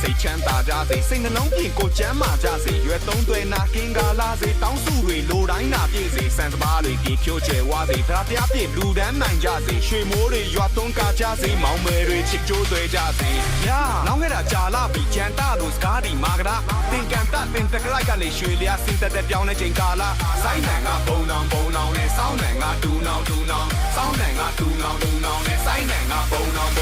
စိတ်ချမ်းသာကြစေစိတ်နှလုံးပြင်ကိုကျမ်းမာကြစေရွယ်သုံးသွဲနာကင်းကားလာစေတောင်းစုတွေလိုတိုင်းနာပြည့်စေစံစပါးတွေပြေဖြိုးကျဲဝါစေတရားတရားပြည့်လူတန်းနိုင်ကြစေရွှေမိုးတွေရွာသွန်းကားကြစေမောင်မယ်တွေချစ်ကြိုးသွဲကြစေညာလောင်းခဲ့တာကြာလာပြီကြံတာလို့စကားဒီမာကရာသင်ကန်တာသင်တကလိုက်ကနေရွှေလျာစင်တက်တဲ့ပြောင်းလဲချိန်ကာလာစိုင်းနိုင်ကဘုံနောင်နဲ့စောင်းနိုင်ကဒူနောင်စောင်းနိုင်ကဒူနောင်နဲ့စိုင်းနိုင်ကဘုံနောင်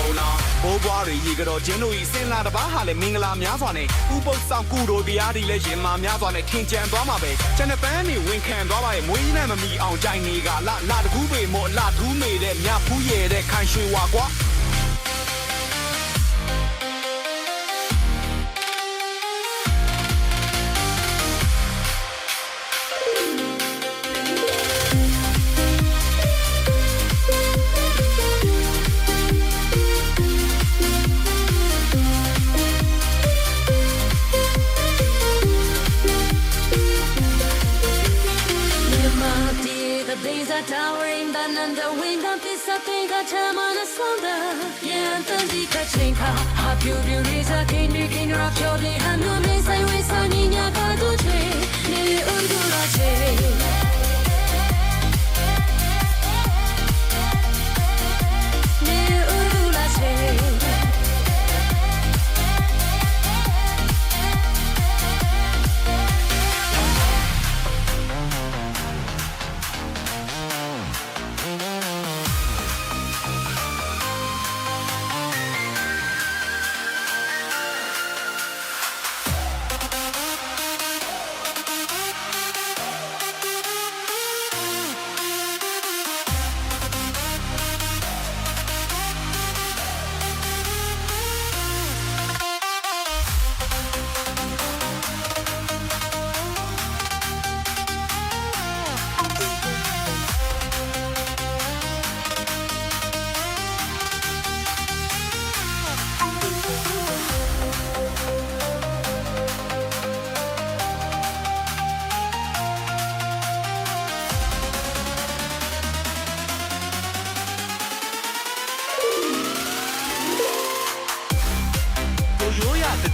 ဘိုးဘွားတွေရေကတော့ကျင်းတို့ဤစင်လာတပားဟာလည်းမင်္ဂလာများစွာနဲ့ဥပုပ်ဆောင်ကုတို့တရားတွေလည်းရင်မာများစွာနဲ့ထင်ကြံသွားမှာပဲကျန်တဲ့ပန်းတွေဝင်ခံသွားပါရဲ့မွေးနဲ့မမီအောင်ကြိုင်နေကလာတကူးပေမို့လာထူးနေတဲ့မြဖူးရဲတဲ့ခိုင်ရွှေဝါကွာTowering than under wing of this I think I time on a slumber yeah the kachinka have you razor king rock your day and no me say we sunny nya ka do che ne urgula che ne urgula che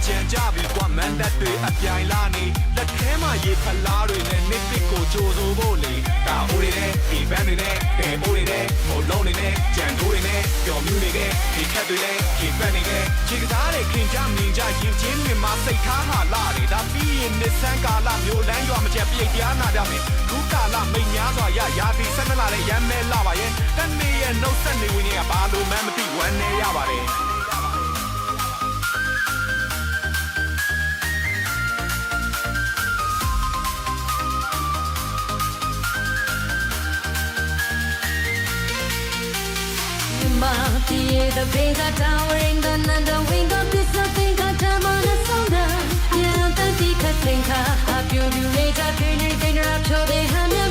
ကြံကြပြီကွာမန်တက်တွေအပြိုင်လာနေလက်ထဲမှာရေဖလားတွေနဲ့နှစ်တစ်ကိုကြိုးစိုးဖို့လေဒါအိုးတွေနဲ့ဒီဘန်းတွေနဲ့ဒီအိုးတွေနဲ့မိုးလုံးတွေနဲ့ကြံတိုးတွေနဲ့ပျော်မြူးတွေနဲ့ဒီခက်တွေနဲ့ဒီပန်းတွေနဲ့ခြေကစားတွေခင်ကြမြင်ကြရင်ချင်းတွေမှာစိတ်ထားဟာလာတယ်ဒါပြီးရင်နှစ်ဆန်းကာလမျိုးလန်းရွာမချက်ပြိတ်တရားနာကြမယ်ဒုကာလမိတ်များစွာရာပြီးဆက်မလာတဲ့ရမ်းမဲလာပါရဲ့တန်နေရဲ့နှုတ်ဆက်နေဝင်နေကဘာလို့မှမသိဝမ်းနေရပါတယ်The big towering the under wing of this I think I time on a song yeah the deep thinker have you later can you up to the hand